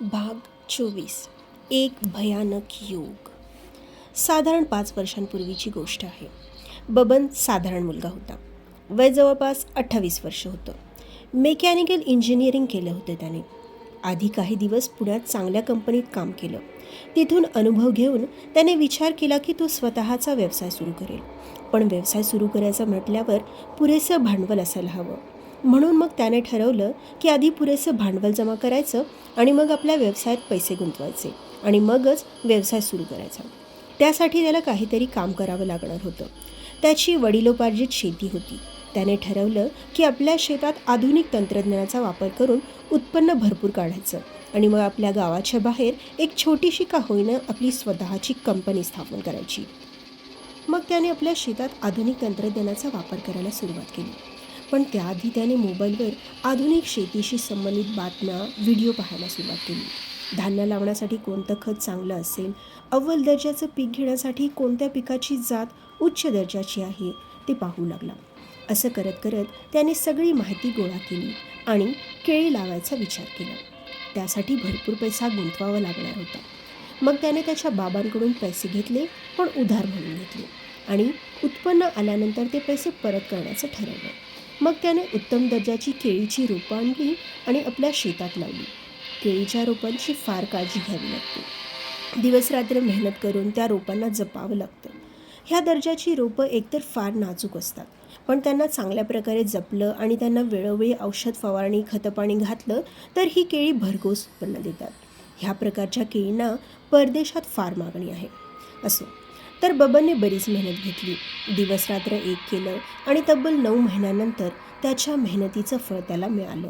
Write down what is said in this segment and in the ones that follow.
भाग 24. एक भयानक युग. साधारण 5 वर्षांपूर्वीची गोष्ट आहे. बबन साधारण मुलगा होता. वय जवळपास 28 वर्ष होतं. मेकॅनिकल इंजिनिअरिंग केलं होतं त्याने. आधी काही दिवस पुण्यात चांगल्या कंपनीत काम केलं. तिथून अनुभव घेऊन त्याने विचार केला की तो स्वतःचा व्यवसाय सुरू करेल. पण व्यवसाय सुरू करायचा म्हटल्यावर पुरेसं भांडवल असायला हवं. म्हणून मग त्याने ठरवलं की आधी पुरेसं भांडवल जमा करायचं आणि मग आपल्या व्यवसायात पैसे गुंतवायचे आणि मगच व्यवसाय सुरू करायचा. त्यासाठी त्याला काहीतरी काम करावं लागणार होतं. त्याची वडिलोपार्जित शेती होती. त्याने ठरवलं की आपल्या शेतात आधुनिक तंत्रज्ञानाचा वापर करून उत्पन्न भरपूर काढायचं आणि मग आपल्या गावाच्या बाहेर एक छोटीशी का होईना आपली स्वतःची कंपनी स्थापन करायची. मग त्याने आपल्या शेतात आधुनिक तंत्रज्ञानाचा वापर करायला सुरुवात केली. पण त्याआधी त्याने मोबाईलवर आधुनिक शेतीशी संबंधित बातम्या, व्हिडिओ पाहायला सुरुवात केली. धान्य लावण्यासाठी कोणतं खत चांगलं असेल, अव्वल दर्जाचं पीक घेण्यासाठी कोणत्या पिकाची जात उच्च दर्जाची आहे ते पाहू लागला. असं करत करत त्याने सगळी माहिती गोळा केली आणि केळी लावायचा विचार केला. त्यासाठी भरपूर पैसा गुंतवावा लागणार होता. मग त्याने त्याच्या बाबांकडून पैसे घेतले, पण उधार म्हणून घेतले आणि उत्पन्न आल्यानंतर ते पैसे परत करण्याचं ठरवलं. मग त्याने उत्तम दर्जाची केळीची रोपं आणली आणि आपल्या शेतात लावली. केळीच्या रोपांची फार काळजी घ्यावी लागते. दिवसरात्र मेहनत करून त्या रोपांना जपावं लागतं. ह्या दर्जाची रोपं एकतर फार नाजूक असतात, पण त्यांना चांगल्या प्रकारे जपलं आणि त्यांना वेळोवेळी औषध फवारणी, खतपाणी घातलं तर ही केळी भरघोस उत्पन्न देतात. ह्या प्रकारच्या केळींना परदेशात फार मागणी आहे. असो, तर बबनने बरीच मेहनत घेतली. दिवसरात्र एक केलं आणि तब्बल 9 महिन्यानंतर त्याच्या मेहनतीचं फळ त्याला मिळालं.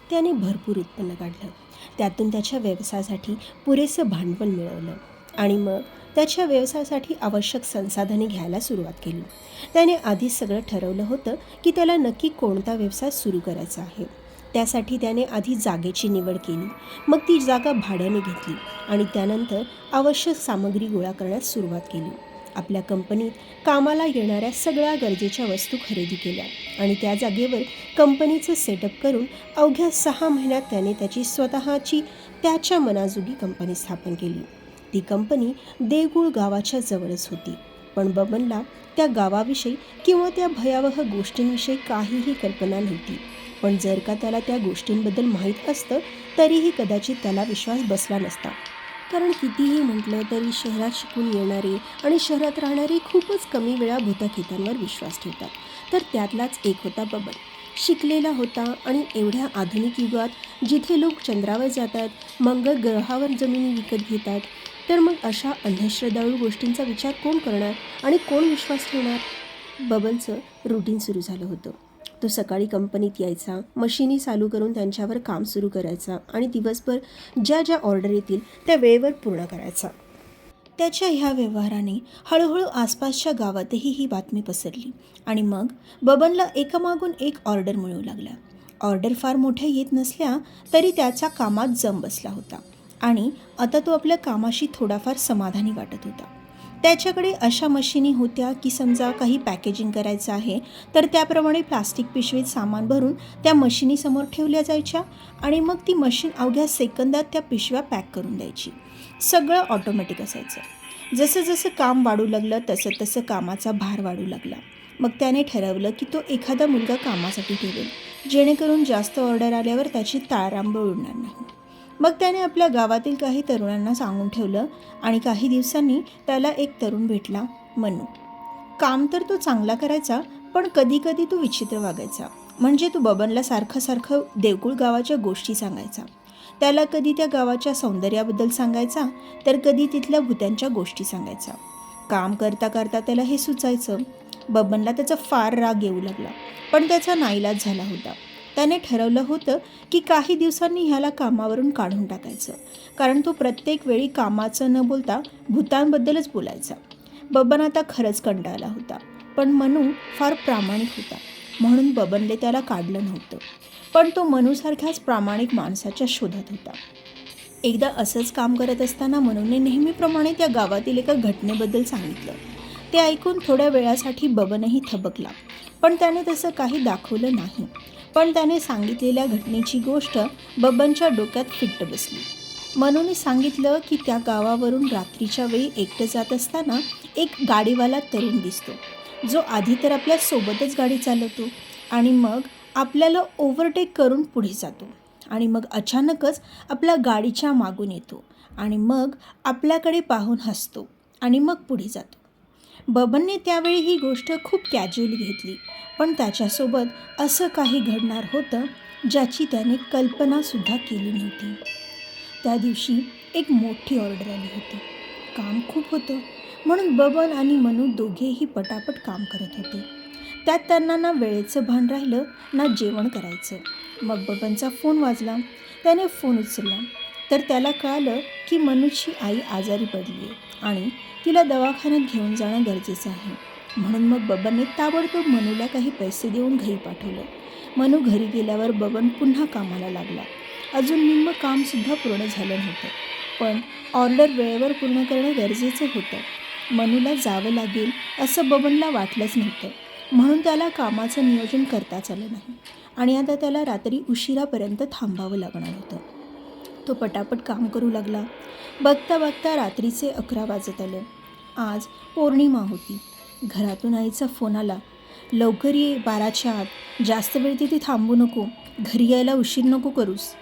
त्याने भरपूर उत्पन्न काढलं. त्यातून त्याच्या व्यवसायासाठी पुरेसं भांडवल मिळवलं आणि मग त्याच्या व्यवसायासाठी आवश्यक संसाधने घ्यायला सुरुवात केली. त्याने आधीच सगळं ठरवलं होतं की त्याला नक्की कोणता व्यवसाय सुरू करायचा आहे. त्यासाठी त्याने आधी जागेची निवड केली. मग ती जागा भाड्याने घेतली आणि त्यानंतर आवश्यक सामग्री गोळा करण्यास सुरुवात केली. आपल्या कंपनीत कामाला येणाऱ्या सगळ्या गरजेच्या वस्तू खरेदी केल्या आणि त्या जागेवर कंपनीचं सेटअप करून अवघ्या 6 महिन्यात त्याने त्याची स्वतःची त्याच्या मनाजोगी कंपनी स्थापन केली. ती कंपनी देवगुळ गावाच्या जवळच होती. पण बबनला त्या गावाविषयी किंवा त्या भयावह गोष्टींविषयी काहीही कल्पना नव्हती. पण जर का त्याला त्या गोष्टींबद्दल माहीत असतं तरीही कदाचित त्याला विश्वास बसला नसता. कारण कितीही म्हटलं तरी शहरात शिकून येणारे आणि शहरात राहणारे खूपच कमी वेळा भूतखेतांवर विश्वास ठेवतात. तर त्यातलाच एक होता बबन. शिकलेला होता आणि एवढ्या आधुनिक युगात जिथे लोक चंद्रावर जातात, मंगळ ग्रहावर जमिनी विकत घेतात, तर मग अशा अंधश्रद्धाळू गोष्टींचा विचार कोण करणार आणि कोण विश्वास ठेवणार? बबनचं रुटीन सुरू झालं होतं. तो सकाळी कंपनीत यायचा, मशिनी चालू करून त्यांच्यावर काम सुरू करायचा आणि दिवसभर ज्या ज्या ऑर्डर येतील त्या वेळेवर पूर्ण करायचा. त्याच्या ह्या व्यवहाराने हळूहळू आसपासच्या गावातही ही बातमी पसरली आणि मग बबनला एकामागून एक ऑर्डर मिळू लागल्या. ऑर्डर फार मोठ्या येत नसल्या तरी त्याच्या कामात जम बसला होता आणि आता तो आपल्या कामाशी थोडाफार समाधानी वाटत होता. त्याच्याकडे अशा मशिनी होत्या की समजा काही पॅकेजिंग करायचं आहे तर त्याप्रमाणे प्लास्टिक पिशवीत सामान भरून त्या मशिनीसमोर ठेवल्या जायच्या आणि मग ती मशीन अवघ्या सेकंदात त्या पिशव्या पॅक करून द्यायची. सगळं ऑटोमॅटिक असायचं. जसं जसं काम वाढू लागलं तसं तसं कामाचा भार वाढू लागला. मग त्याने ठरवलं की तो एखादा मुलगा कामासाठी ठेवेल, जेणेकरून जास्त ऑर्डर आल्यावर त्याची ताळरांबळ उडणार नाही. मग त्याने आपल्या गावातील काही तरुणांना सांगून ठेवलं आणि काही दिवसांनी त्याला एक तरुण भेटला, मनू. काम तर तो चांगला करायचा, पण कधी कधी तो विचित्र वागायचा. म्हणजे तो बबनला सारखं सारखं देवकुळ गावाच्या गोष्टी सांगायचा. त्याला कधी त्या गावाच्या सौंदर्याबद्दल सांगायचा तर कधी तिथल्या भूत्यांच्या गोष्टी सांगायचा. काम करता करता त्याला हे सुचायचं. बबनला त्याचा फार राग येऊ लागला, पण त्याचा नाईलाज झाला होता. त्याने ठरवलं होतं की काही दिवसांनी ह्याला कामावरून काढून टाकायचं, कारण तो प्रत्येक वेळी कामाचं न बोलता भूतांबद्दलच बोलायचा. बबन आता खरंच कंटाळला होता, पण मनू फार प्रामाणिक होता म्हणून बबनने त्याला काढलं नव्हतं. पण तो मनूसारख्याच प्रामाणिक माणसाच्या शोधात होता. एकदा असंच काम करत असताना मनूने नेहमीप्रमाणे त्या गावातील एका घटनेबद्दल सांगितलं. ते ऐकून थोड्या वेळासाठी बबनही थबकला, पण त्याने तसं काही दाखवलं नाही. पण त्याने सांगितलेल्या घटनेची गोष्ट बबनच्या डोक्यात फिट्ट बसली. मनूने सांगितलं की त्या गावावरून रात्रीच्या वेळी एकटं जात असताना एक गाडीवाला तरुण दिसतो, जो आधी तर आपल्या सोबतच गाडी चालवतो आणि मग आपल्याला ओव्हरटेक करून पुढे जातो आणि मग अचानकच आपल्या गाडीच्या मागून येतो आणि मग आपल्याकडे पाहून हसतो आणि मग पुढे जातो. बबनने त्यावेळी ही गोष्ट खूप कॅज्युअली घेतली, पण त्याच्यासोबत असं काही घडणार होतं ज्याची त्याने कल्पनासुद्धा केली नव्हती. त्या दिवशी एक मोठी ऑर्डर आली होती. काम खूप होतं, म्हणून बबन आणि मनू दोघेही पटापट काम करत होते. त्यात त्यांना ना वेळेचं भान राहिलं ना जेवण करायचं. मग बबनचा फोन वाजला. त्याने फोन उचलला तर त्याला कळालं की मनूची आई आजारी पडली आहे आणि तिला दवाखान्यात घेऊन जाणं गरजेचं आहे. म्हणून मग बबनने ताबडतोब मनूला काही पैसे देऊन घरी पाठवलं. मनू घरी गेल्यावर बबन पुन्हा कामाला लागला. अजून निम्मं कामसुद्धा पूर्ण झालं नव्हतं, पण ऑर्डर वेळेवर पूर्ण करणं गरजेचं होतं. मनूला जावं लागेल असं बबनला वाटलंच नव्हतं, म्हणून त्याला कामाचं नियोजन करताच आलं नाही आणि आता त्याला रात्री उशिरापर्यंत थांबावं लागणार होतं. तो पटापट काम करू लागला. बघता बघता रात्रीचे 11 वाजत आले. आज पौर्णिमा होती. घरातून आईचा फोन आला, लवकर ये, 12च्या आत, जास्त वेळ तिथे थांबू नको, घरी यायला उशीर नको करूस.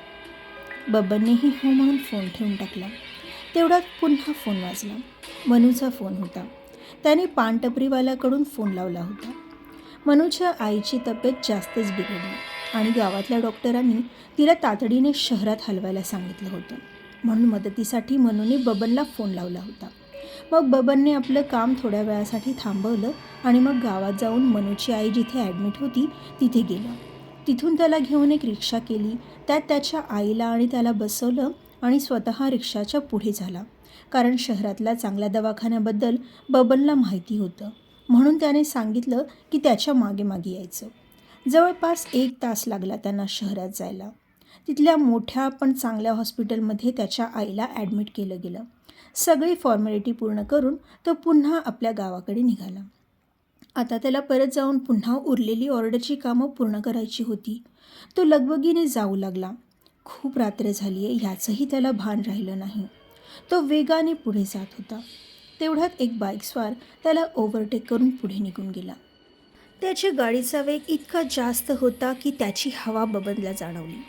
बबननेही हो म्हणून फोन ठेवून टाकला. तेवढ्यात पुन्हा फोन वाजला. मनूचा फोन होता. त्याने पानटपरीवाल्याकडून फोन लावला होता. मनूच्या आईची तब्येत जास्तच बिघडली आणि गावातल्या डॉक्टरांनी तिला तातडीने शहरात हलवायला सांगितलं होतं, म्हणून मदतीसाठी मनूने बबनला फोन लावला होता. मग बबनने आपलं काम थोड्या वेळासाठी थांबवलं आणि मग गावात जाऊन मनूची आई जिथे ॲडमिट होती तिथे गेला. तिथून त्याला घेऊन एक रिक्षा केली. त्यात त्याच्या आईला आणि त्याला बसवलं आणि स्वतः रिक्षाच्या पुढे झाला, कारण शहरातल्या चांगल्या दवाखान्याबद्दल बबनला माहिती होतं, म्हणून त्याने सांगितलं की त्याच्या मागे मागे यायचं. जवळपास 1 तास लागला त्यांना शहरात जायला. तिथल्या मोठ्या पण चांगल्या हॉस्पिटलमध्ये त्याच्या आईला ॲडमिट केलं गेलं. सगळी फॉर्मॅलिटी पूर्ण करून तो पुन्हा आपल्या गावाकडे निघाला. आता त्याला परत जाऊन पुन्हा उरलेली ऑर्डरची कामं पूर्ण करायची होती. तो लगबगीने जाऊ लागला. खूप रात्र झाली आहे ह्याचंही त्याला भान राहिलं नाही. तो वेगाने पुढे जात होता. तेवढ्यात एक बाईकस्वार त्याला ओव्हरटेक करून पुढे निघून गेला. त्याच्या गाडीचा वेग इतका जास्त होता की त्याची हवा बबनला जाणवली.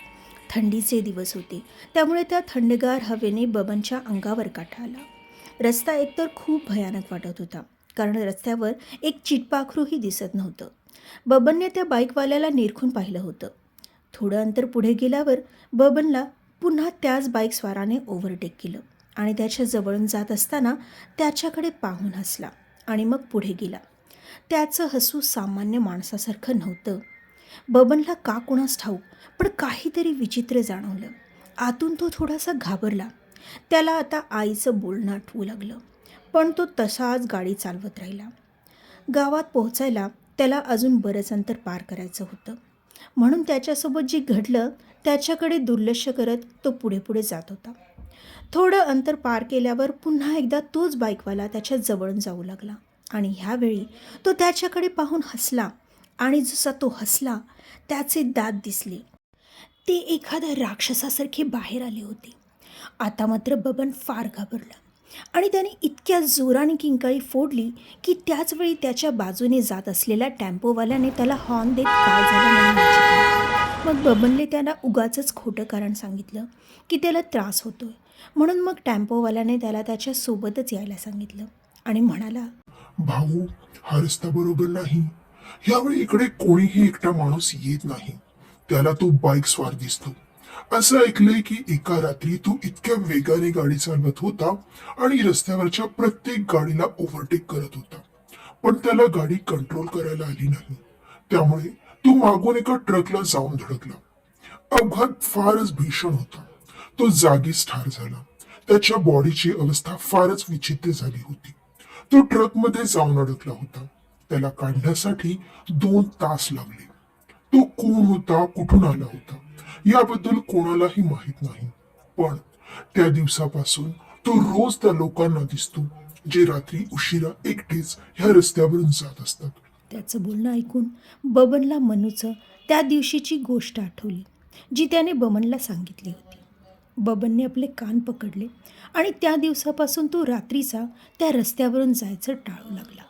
थंडीचे दिवस होते, त्यामुळे त्या थंडगार हवेने बबनच्या अंगावर काटा आला. रस्ता एकतर खूप भयानक वाटत होता, कारण रस्त्यावर एक चिटपाखरूही दिसत नव्हतं. बबनने त्या बाईकवाल्याला निरखून पाहिलं होतं. थोडं अंतर पुढे गेल्यावर बबनला पुन्हा त्याच बाईकस्वाराने ओव्हरटेक केलं आणि त्याच्या जवळून जात असताना त्याच्याकडे पाहून हसला आणि मग पुढे गेला. त्याचं हसू सामान्य माणसासारखं नव्हतं. बबनला का कोणास ठाऊक, पण काहीतरी विचित्र जाणवलं. आतून तो थोडासा घाबरला. त्याला आता आईचं बोलणं आठवू लागलं, पण तो तसाच गाडी चालवत राहिला. गावात पोहोचायला त्याला अजून बरंच अंतर पार करायचं होतं, म्हणून त्याच्यासोबत जे घडलं त्याच्याकडे दुर्लक्ष करत तो पुढे पुढे जात होता. थोडं अंतर पार केल्यावर पुन्हा एकदा तोच बाईकवाला त्याच्या जवळून जाऊ लागला आणि ह्यावेळी तो त्याच्याकडे पाहून हसला आणि जसा तो हसला त्याचे दात दिसले. ते एखाद्या राक्षसासारखे बाहेर आले होते. आता मात्र बबन फार घाबरला आणि त्याने इतक्या जोराने किंकाळी फोडली की त्याचवेळी त्याच्या बाजूने जात असलेल्या टेम्पोवाल्याने त्याला हॉर्न देत काय झालं म्हणून विचारलं. मग बबनने त्याला उगाचच खोटं कारण सांगितलं की त्याला त्रास होतोय, म्हणून मग टेम्पोवाल्याने त्याला त्याच्या सोबतच यायला सांगितलं आणि म्हणाला, भाऊ, हा रस्ता बरोबर नाही. यावेळी इकडे कोणीही एकटा माणूस येत नाही. त्याला तो बाईक स्वार दिसतो. असं ऐकलंय की एका रात्री तो इतक्या वेगाने गाडी चालवत होता आणि रस्त्यावरच्या प्रत्येक गाडीला ओव्हरटेक करत होता, पण त्याला गाडी कंट्रोल करायला आली नाही. त्यामुळे तो मागून एका ट्रकला जाऊन धडकला. अपघात फारच भीषण होता. तो जागीच ठार झाला. त्याच्या बॉडीची अवस्था फारच विचित्र झाली होती. तो ट्रकमध्ये जाऊन अडकला होता. त्याला काढण्यासाठी 2 तास लागले. तो कोण होता, कुठून आला होता याबद्दल कोणालाही माहित नाही, पण त्या दिवसापासून तो रोज त्या लोकांना दिसतो जे रात्री उशिरा एकटेच ह्या रस्त्यावरून जात असतात. त्याचं बोलणं ऐकून बबनला मनूचं त्या दिवशीची गोष्ट आठवली जी त्याने बबनला सांगितली होती. बबनने आपले कान पकडले आणि त्या दिवसापासून तो रात्रीचा त्या रस्त्यावरून जायचं टाळू लागला.